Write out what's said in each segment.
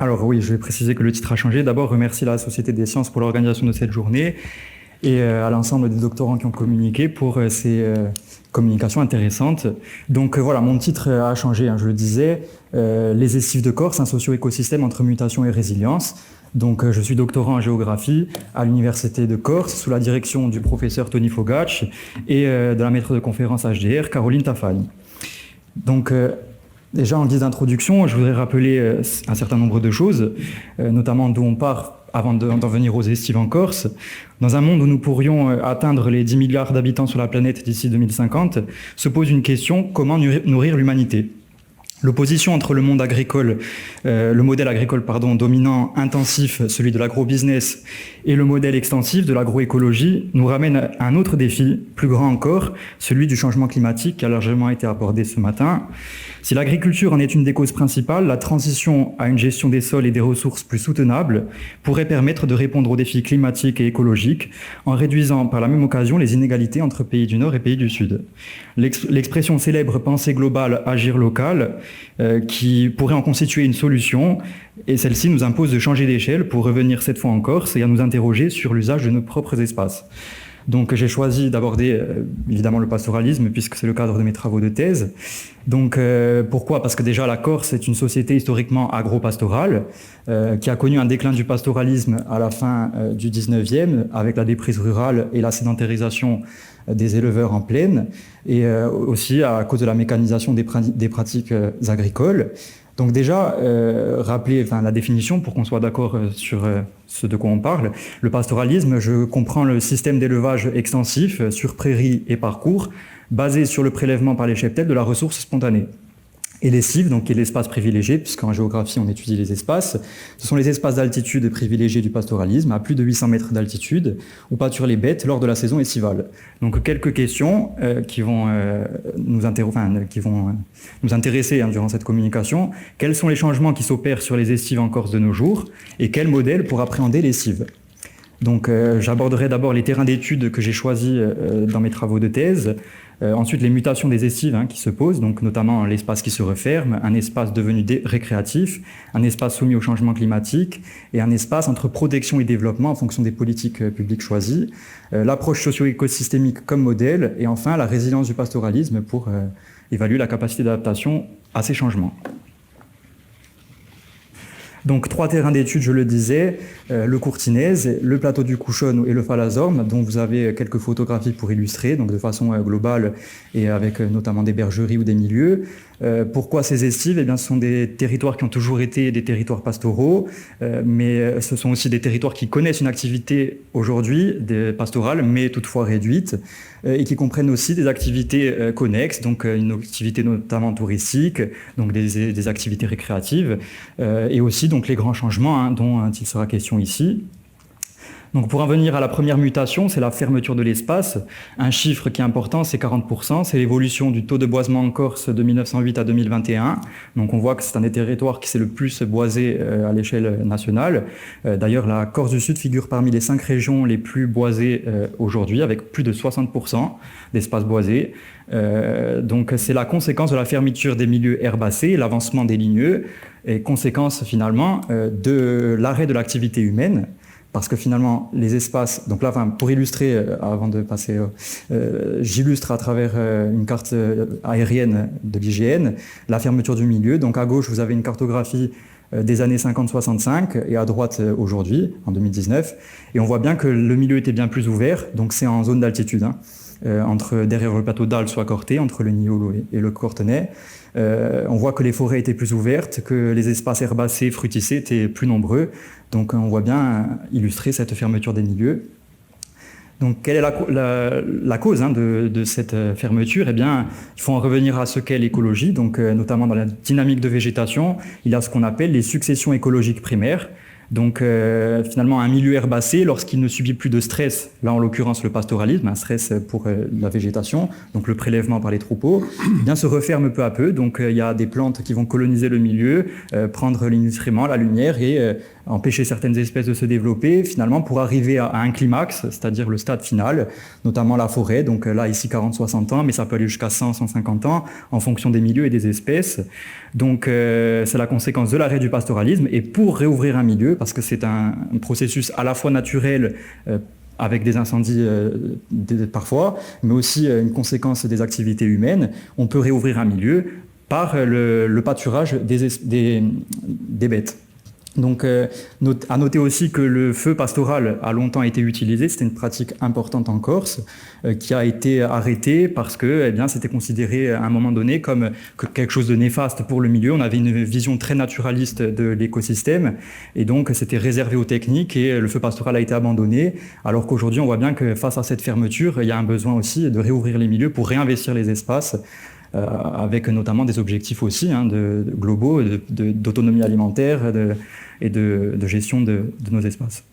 Alors oui, je vais préciser que le titre a changé. D'abord, remercier la Société des sciences pour l'organisation de cette journée et à l'ensemble des doctorants qui ont communiqué pour ces communications intéressantes. Donc voilà, mon titre a changé, je le disais. Les escives de Corse, un socio-écosystème entre mutation et résilience. Donc je suis doctorant en géographie à l'Université de Corse sous la direction du professeur Tony Fogacci et de la maître de conférence HDR, Caroline Tafagne. Donc déjà, en guise d'introduction, je voudrais rappeler un certain nombre de choses, notamment d'où on part avant d'en venir aux estives en Corse. Dans un monde où nous pourrions atteindre les 10 milliards d'habitants sur la planète d'ici 2050, se pose une question: comment nourrir l'humanité ? L'opposition entre le monde agricole, le modèle agricole dominant, intensif, celui de l'agro-business, et le modèle extensif de l'agroécologie nous ramène à un autre défi, plus grand encore, celui du changement climatique qui a largement été abordé ce matin. Si l'agriculture en est une des causes principales, la transition à une gestion des sols et des ressources plus soutenable pourrait permettre de répondre aux défis climatiques et écologiques en réduisant par la même occasion les inégalités entre pays du Nord et pays du Sud. L'expression célèbre « penser global, agir local » qui pourrait en constituer une solution, et celle-ci nous impose de changer d'échelle pour revenir cette fois en Corse et à nous interroger sur l'usage de nos propres espaces. Donc j'ai choisi d'aborder évidemment le pastoralisme puisque c'est le cadre de mes travaux de thèse. Donc pourquoi ? Parce que déjà la Corse est une société historiquement agro-pastorale qui a connu un déclin du pastoralisme à la fin du 19e avec la déprise rurale et la sédentarisation des éleveurs en plaine et aussi à cause de la mécanisation des pratiques agricoles. Donc déjà, rappeler la définition pour qu'on soit d'accord sur ce de quoi on parle. Le pastoralisme, je comprends le système d'élevage extensif sur prairies et parcours basé sur le prélèvement par les cheptels de la ressource spontanée. Et l'essive, donc, qui est l'espace privilégié, puisqu'en géographie on étudie les espaces, ce sont les espaces d'altitude privilégiés du pastoralisme, à plus de 800 mètres d'altitude, où pâturent les bêtes lors de la saison estivale. Donc quelques questions qui vont nous intéresser durant cette communication. Quels sont les changements qui s'opèrent sur les estives en Corse de nos jours, et quel modèle pour appréhender l'essive ? Donc j'aborderai d'abord les terrains d'études que j'ai choisis dans mes travaux de thèse, ensuite les mutations des estives qui se posent, donc notamment l'espace qui se referme, un espace devenu récréatif, un espace soumis au changement climatique et un espace entre protection et développement en fonction des politiques publiques choisies, l'approche socio-écosystémique comme modèle et enfin la résilience du pastoralisme pour évaluer la capacité d'adaptation à ces changements. Donc 3 terrains d'études, je le disais, le Courtinaise, le plateau du Couchon et le Falazorme, dont vous avez quelques photographies pour illustrer, donc de façon globale et avec notamment des bergeries ou des milieux. Pourquoi ces estives ? Eh bien, ce sont des territoires qui ont toujours été des territoires pastoraux, mais ce sont aussi des territoires qui connaissent une activité aujourd'hui pastorale, mais toutefois réduite, et qui comprennent aussi des activités connexes, donc une activité notamment touristique, donc des activités récréatives, et aussi donc les grands changements dont il sera question ici. Donc pour en venir à la première mutation, c'est la fermeture de l'espace. Un chiffre qui est important, c'est 40%. C'est l'évolution du taux de boisement en Corse de 1908 à 2021. Donc on voit que c'est un des territoires qui s'est le plus boisé à l'échelle nationale. D'ailleurs, la Corse du Sud figure parmi les 5 régions les plus boisées aujourd'hui, avec plus de 60% d'espaces boisés. Donc c'est la conséquence de la fermeture des milieux herbacés, l'avancement des ligneux, et conséquence finalement de l'arrêt de l'activité humaine. Parce que finalement, les espaces... Donc là, pour illustrer, avant de passer... j'illustre à travers une carte aérienne de l'IGN la fermeture du milieu. Donc à gauche, vous avez une cartographie des années 50-65 et à droite aujourd'hui, en 2019. Et on voit bien que le milieu était bien plus ouvert. Donc c'est en zone d'altitude, derrière le plateau d'Al, soit Corté, entre le Niolo et le Courtenay. On voit que les forêts étaient plus ouvertes, que les espaces herbacés, fruticés étaient plus nombreux. Donc on voit bien illustrer cette fermeture des milieux. Donc quelle est la cause de cette fermeture ? Eh bien, il faut en revenir à ce qu'est l'écologie. Donc notamment dans la dynamique de végétation, il y a ce qu'on appelle les successions écologiques primaires. Donc finalement un milieu herbacé, lorsqu'il ne subit plus de stress, là en l'occurrence le pastoralisme, un stress pour la végétation, donc le prélèvement par les troupeaux, eh bien se referme peu à peu. Donc il y a des plantes qui vont coloniser le milieu, prendre les nutriments, la lumière et empêcher certaines espèces de se développer, finalement pour arriver à un climax, c'est-à-dire le stade final, notamment la forêt. Donc là, ici 40-60 ans, mais ça peut aller jusqu'à 100-150 ans en fonction des milieux et des espèces. Donc c'est la conséquence de l'arrêt du pastoralisme. Et pour réouvrir un milieu, parce que c'est un processus à la fois naturel, avec des incendies parfois, mais aussi une conséquence des activités humaines, on peut réouvrir un milieu par le pâturage des bêtes. Donc, à noter aussi que le feu pastoral a longtemps été utilisé. C'était une pratique importante en Corse qui a été arrêtée parce que, eh bien, c'était considéré à un moment donné comme quelque chose de néfaste pour le milieu. On avait une vision très naturaliste de l'écosystème et donc c'était réservé aux techniques et le feu pastoral a été abandonné. Alors qu'aujourd'hui, on voit bien que face à cette fermeture, il y a un besoin aussi de réouvrir les milieux pour réinvestir les espaces. Avec notamment des objectifs aussi globaux d'autonomie alimentaire et de gestion de nos espaces.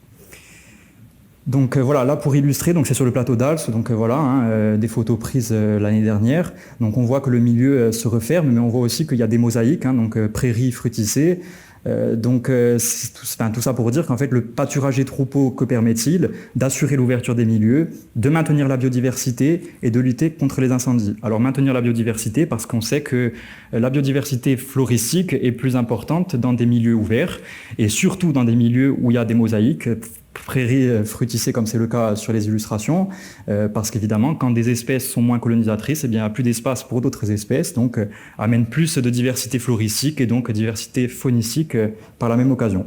Donc voilà, là pour illustrer, donc c'est sur le plateau d'Als, donc voilà, des photos prises l'année dernière. Donc on voit que le milieu se referme, mais on voit aussi qu'il y a des mosaïques, donc prairies fruticées. Tout ça pour dire qu'en fait le pâturage des troupeaux, que permet-il? D'assurer l'ouverture des milieux, de maintenir la biodiversité et de lutter contre les incendies. Alors maintenir la biodiversité parce qu'on sait que la biodiversité floristique est plus importante dans des milieux ouverts et surtout dans des milieux où il y a des mosaïques, prairies fruticées comme c'est le cas sur les illustrations, parce qu'évidemment quand des espèces sont moins colonisatrices, eh bien, il n'y a plus d'espace pour d'autres espèces, donc amène plus de diversité floristique et donc diversité faunistique par la même occasion.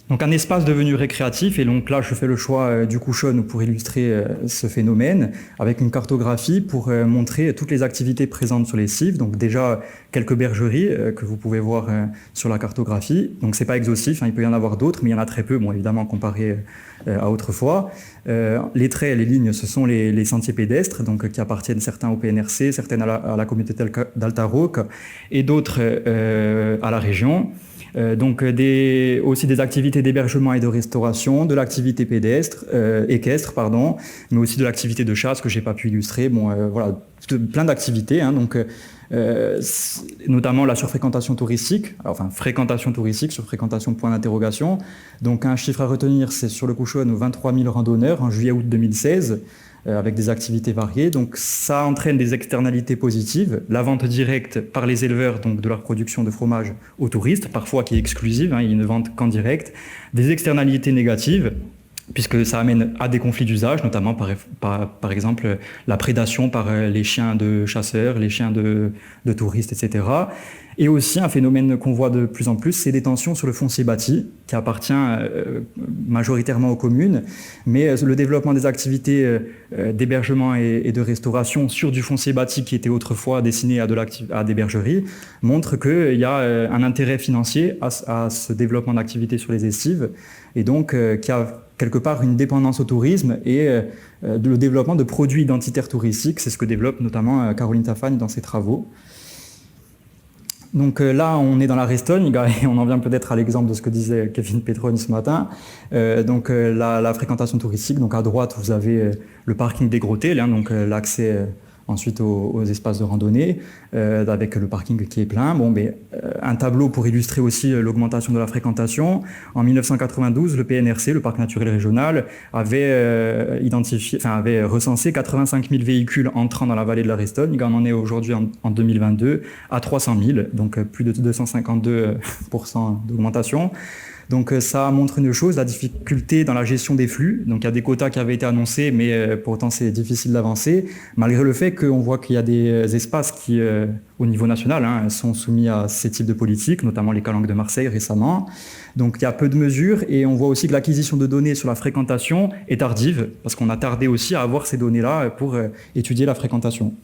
Donc un espace devenu récréatif, et donc là je fais le choix du Couchonne pour illustrer ce phénomène, avec une cartographie pour montrer toutes les activités présentes sur les cives. Donc déjà quelques bergeries que vous pouvez voir sur la cartographie. Donc c'est pas exhaustif, il peut y en avoir d'autres, mais il y en a très peu, bon évidemment comparé à autrefois. Les traits, les lignes, ce sont les sentiers pédestres, donc qui appartiennent certains au PNRC, certaines à la communauté d'Altaroc et d'autres à la région. Donc aussi des activités d'hébergement et de restauration, de l'activité équestre, mais aussi de l'activité de chasse que j'ai pas pu illustrer. Voilà, plein d'activités, notamment la surfréquentation touristique, fréquentation touristique, surfréquentation point d'interrogation. Donc un chiffre à retenir, c'est sur le Couchonne 23 000 randonneurs en juillet-août 2016. Avec des activités variées. Donc ça entraîne des externalités positives, la vente directe par les éleveurs donc de leur production de fromage aux touristes, parfois qui est exclusive, ils ne vendent qu'en direct, des externalités négatives, puisque ça amène à des conflits d'usage, notamment par exemple la prédation par les chiens de chasseurs, les chiens de touristes, etc. Et aussi un phénomène qu'on voit de plus en plus, c'est des tensions sur le foncier bâti, qui appartient majoritairement aux communes, mais le développement des activités d'hébergement et de restauration sur du foncier bâti qui était autrefois destiné à des bergeries, montre qu'il y a un intérêt financier à ce développement d'activités sur les estives, et donc qu'il y a quelque part une dépendance au tourisme et le développement de produits identitaires touristiques. C'est ce que développe notamment Caroline Tafagne dans ses travaux. Donc là, on est dans la Restogne, et on en vient peut-être à l'exemple de ce que disait Kevin Petrone ce matin. La fréquentation touristique, donc à droite, vous avez le parking des Grottets, donc l'accès ensuite aux espaces de randonnée, avec le parking qui est plein. Un tableau pour illustrer aussi l'augmentation de la fréquentation. En 1992, le PNRC, le Parc naturel régional, avait recensé 85 000 véhicules entrant dans la vallée de la Restogne. Il en est aujourd'hui en 2022 à 300 000, donc plus de 252% d'augmentation. Donc ça montre une chose, la difficulté dans la gestion des flux. Donc il y a des quotas qui avaient été annoncés, mais pourtant c'est difficile d'avancer, malgré le fait qu'on voit qu'il y a des espaces qui, au niveau national, sont soumis à ces types de politiques, notamment les calanques de Marseille récemment. Donc il y a peu de mesures, et on voit aussi que l'acquisition de données sur la fréquentation est tardive, parce qu'on a tardé aussi à avoir ces données-là pour étudier la fréquentation.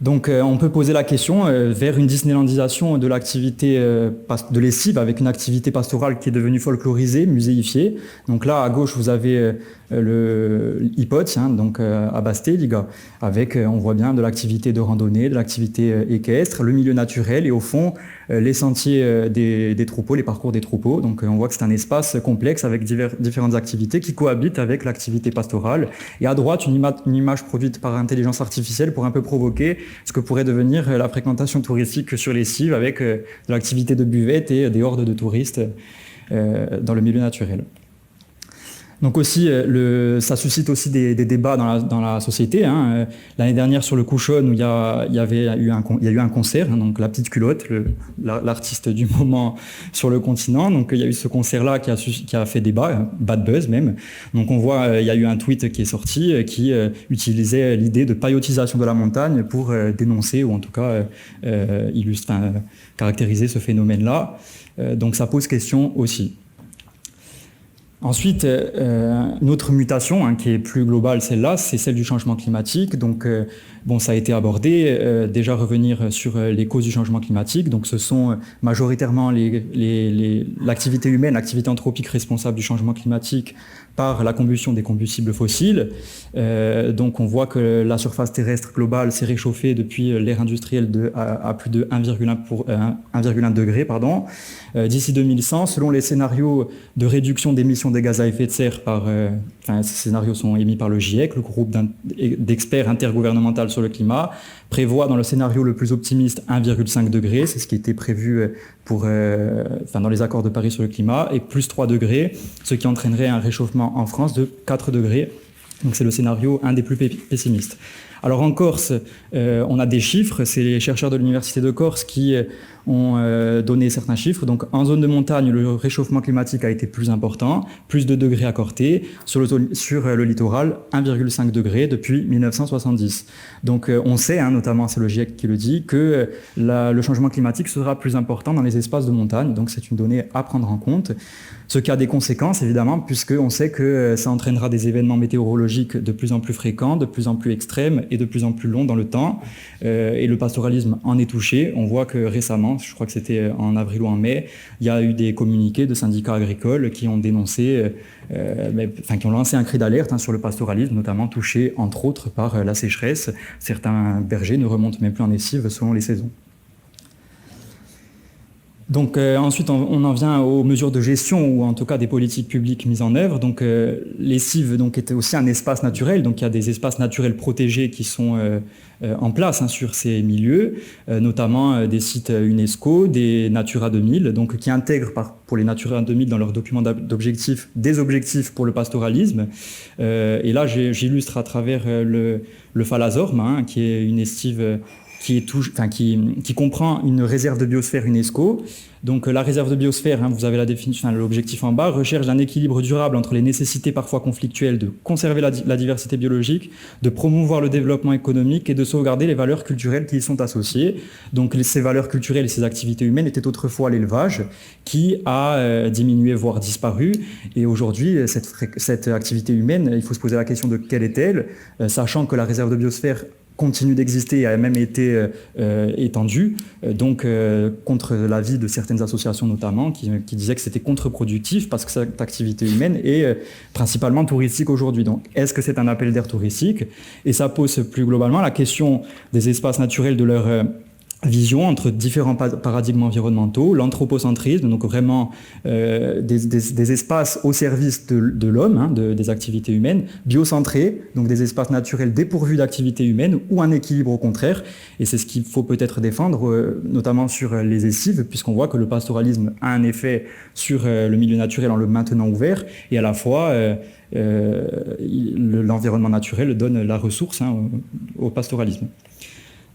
Donc on peut poser la question vers une disneylandisation de l'activité de l'essive avec une activité pastorale qui est devenue folklorisée, muséifiée. Donc là à gauche vous avez le Ipot, hein, donc à Basteliga, avec, on voit bien, de l'activité de randonnée, de l'activité équestre, le milieu naturel et au fond, les sentiers des troupeaux, les parcours des troupeaux. Donc on voit que c'est un espace complexe avec différentes activités qui cohabitent avec l'activité pastorale. Et à droite, une image produite par intelligence artificielle pour un peu provoquer ce que pourrait devenir la fréquentation touristique sur les cives avec de l'activité de buvette et des hordes de touristes dans le milieu naturel. Donc aussi, ça suscite aussi des débats dans la société. Hein. L'année dernière sur le Couchon, où il y a eu un concert, hein, donc La Petite Culotte, l'artiste du moment sur le continent. Donc il y a eu ce concert-là qui a fait débat, bad buzz même. Donc on voit, il y a eu un tweet qui est sorti qui utilisait l'idée de paillotisation de la montagne pour dénoncer ou en tout cas caractériser ce phénomène-là. Donc ça pose question aussi. Ensuite, une autre mutation hein, qui est plus globale, celle-là, c'est celle du changement climatique. Donc, ça a été abordé. Déjà revenir sur les causes du changement climatique. Donc, ce sont majoritairement l'activité humaine, l'activité anthropique responsable du changement climatique par la combustion des combustibles fossiles. Donc, on voit que la surface terrestre globale s'est réchauffée depuis l'ère industrielle à plus de 1,1 degré. D'ici 2100, selon les scénarios de réduction d'émissions des gaz à effet de serre ces scénarios sont émis par le GIEC, le groupe d'experts intergouvernemental sur le climat, prévoit dans le scénario le plus optimiste 1,5 degré, c'est ce qui était prévu dans les accords de Paris sur le climat, et plus 3 degrés, ce qui entraînerait un réchauffement en France de 4 degrés. Donc c'est le scénario un des plus pessimistes. Alors en Corse, on a des chiffres, c'est les chercheurs de l'Université de Corse qui ont donné certains chiffres. Donc en zone de montagne, le réchauffement climatique a été plus important, plus de degrés accordés. Sur le littoral, 1,5 degré depuis 1970. Donc on sait, hein, notamment c'est le GIEC qui le dit, que le changement climatique sera plus important dans les espaces de montagne. Donc c'est une donnée à prendre en compte. Ce qui a des conséquences, évidemment, puisqu'on sait que ça entraînera des événements météorologiques de plus en plus fréquents, de plus en plus extrêmes et de plus en plus longs dans le temps. Et le pastoralisme en est touché. On voit que récemment, je crois que c'était en avril ou en mai, il y a eu des communiqués de syndicats agricoles qui ont dénoncé, qui ont lancé un cri d'alerte sur le pastoralisme, notamment touché, entre autres, par la sécheresse. Certains bergers ne remontent même plus en lessive selon les saisons. Donc ensuite, on en vient aux mesures de gestion ou en tout cas des politiques publiques mises en œuvre. Donc les cives étaient aussi un espace naturel. Donc il y a des espaces naturels protégés qui sont en place sur ces milieux, notamment des sites UNESCO, des Natura 2000, donc qui intègrent pour les Natura 2000 dans leurs documents d'objectifs des objectifs pour le pastoralisme. Et là, j'illustre à travers le Falazorme, qui est une estive qui comprend une réserve de biosphère UNESCO. Donc la réserve de biosphère, vous avez la définition, l'objectif en bas, recherche un équilibre durable entre les nécessités parfois conflictuelles de conserver la diversité biologique, de promouvoir le développement économique et de sauvegarder les valeurs culturelles qui y sont associées. Donc ces valeurs culturelles et ces activités humaines étaient autrefois l'élevage, qui a diminué, voire disparu. Et aujourd'hui, cette activité humaine, il faut se poser la question de quelle est-elle, sachant que la réserve de biosphère continue d'exister et a même été étendue, contre l'avis de certaines associations notamment, qui disaient que c'était contre-productif parce que cette activité humaine est principalement touristique aujourd'hui. Donc est-ce que c'est un appel d'air touristique? Et ça pose plus globalement la question des espaces naturels, de leur vision entre différents paradigmes environnementaux, l'anthropocentrisme, donc vraiment des espaces au service de l'homme, des activités humaines, biocentrés, donc des espaces naturels dépourvus d'activités humaines, ou un équilibre au contraire. Et c'est ce qu'il faut peut-être défendre, notamment sur les essives, puisqu'on voit que le pastoralisme a un effet sur le milieu naturel en le maintenant ouvert, et à la fois l'environnement naturel donne la ressource au pastoralisme.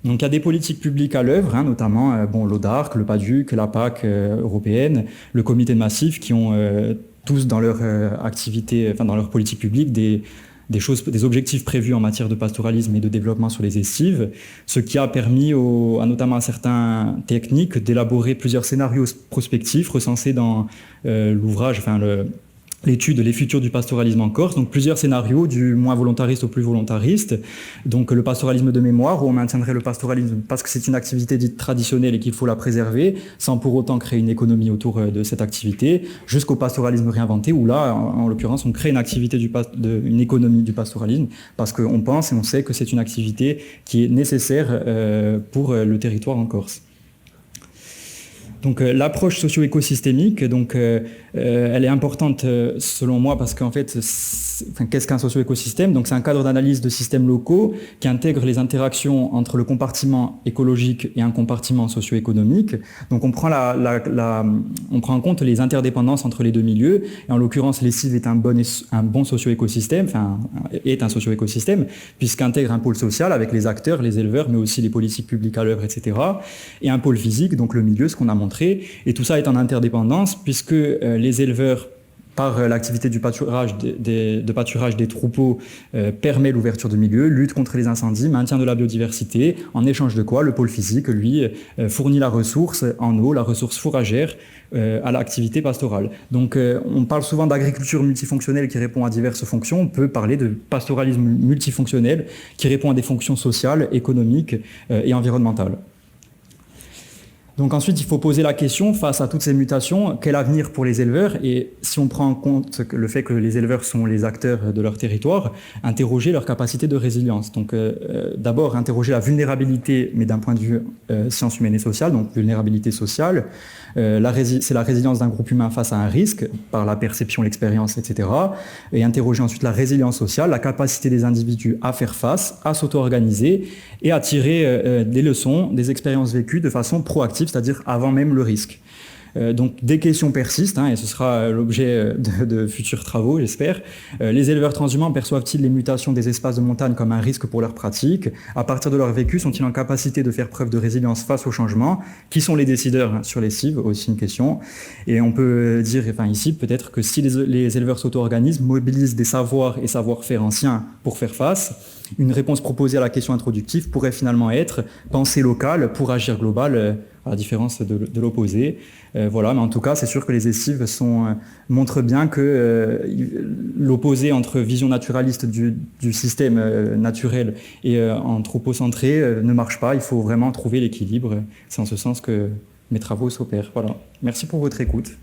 Donc il y a des politiques publiques à l'œuvre, notamment l'ODARC, le PADUC, la PAC européenne, le comité de massif, qui ont tous dans leur activité, dans leur politique publique, des objectifs prévus en matière de pastoralisme et de développement sur les estives, ce qui a permis notamment à certains techniques d'élaborer plusieurs scénarios prospectifs recensés dans l'ouvrage, l'étude Les futurs du pastoralisme en Corse, donc plusieurs scénarios du moins volontariste au plus volontariste. Donc le pastoralisme de mémoire, où on maintiendrait le pastoralisme parce que c'est une activité dite traditionnelle et qu'il faut la préserver, sans pour autant créer une économie autour de cette activité, jusqu'au pastoralisme réinventé, où là, en l'occurrence, on crée une activité une économie du pastoralisme, parce qu'on pense et on sait que c'est une activité qui est nécessaire pour le territoire en Corse. Donc l'approche socio-écosystémique, elle est importante selon moi parce qu'en fait, qu'est-ce qu'un socio-écosystème? Donc c'est un cadre d'analyse de systèmes locaux qui intègre les interactions entre le compartiment écologique et un compartiment socio-économique. Donc on prend en compte les interdépendances entre les deux milieux. Et en l'occurrence, l'essive est un bon socio-écosystème, est un socio-écosystème puisqu'intègre un pôle social avec les acteurs, les éleveurs, mais aussi les politiques publiques à l'œuvre, etc. Et un pôle physique, donc le milieu, ce qu'on a montré. Et tout ça est en interdépendance puisque les éleveurs, par l'activité du pâturage, de pâturage des troupeaux, permet l'ouverture de milieux, lutte contre les incendies, maintien de la biodiversité, en échange de quoi le pôle physique, lui, fournit la ressource en eau, la ressource fourragère à l'activité pastorale. Donc on parle souvent d'agriculture multifonctionnelle qui répond à diverses fonctions, on peut parler de pastoralisme multifonctionnel qui répond à des fonctions sociales, économiques et environnementales. Donc ensuite, il faut poser la question, face à toutes ces mutations, quel avenir pour les éleveurs? Et si on prend en compte le fait que les éleveurs sont les acteurs de leur territoire, interroger leur capacité de résilience. Donc d'abord, interroger la vulnérabilité, mais d'un point de vue sciences humaines et sociales, donc vulnérabilité sociale. C'est la résilience d'un groupe humain face à un risque, par la perception, l'expérience, etc. Et interroger ensuite la résilience sociale, la capacité des individus à faire face, à s'auto-organiser et à tirer des leçons, des expériences vécues de façon proactive, c'est-à-dire avant même le risque. Donc des questions persistent, et ce sera l'objet de futurs travaux, j'espère. Les éleveurs transhumants perçoivent-ils les mutations des espaces de montagne comme un risque pour leurs pratiques? À partir de leur vécu, sont-ils en capacité de faire preuve de résilience face au changement? Qui sont les décideurs sur les cives? Aussi une question. Et on peut dire, ici, peut-être que si les éleveurs s'auto-organisent, mobilisent des savoirs et savoir-faire anciens pour faire face, une réponse proposée à la question introductive pourrait finalement être pensée locale pour agir global, à la différence de l'opposé. Voilà, mais en tout cas, c'est sûr que les essives montrent bien que l'opposé entre vision naturaliste du système naturel et anthropocentré ne marche pas. Il faut vraiment trouver l'équilibre. C'est en ce sens que mes travaux s'opèrent. Voilà. Merci pour votre écoute.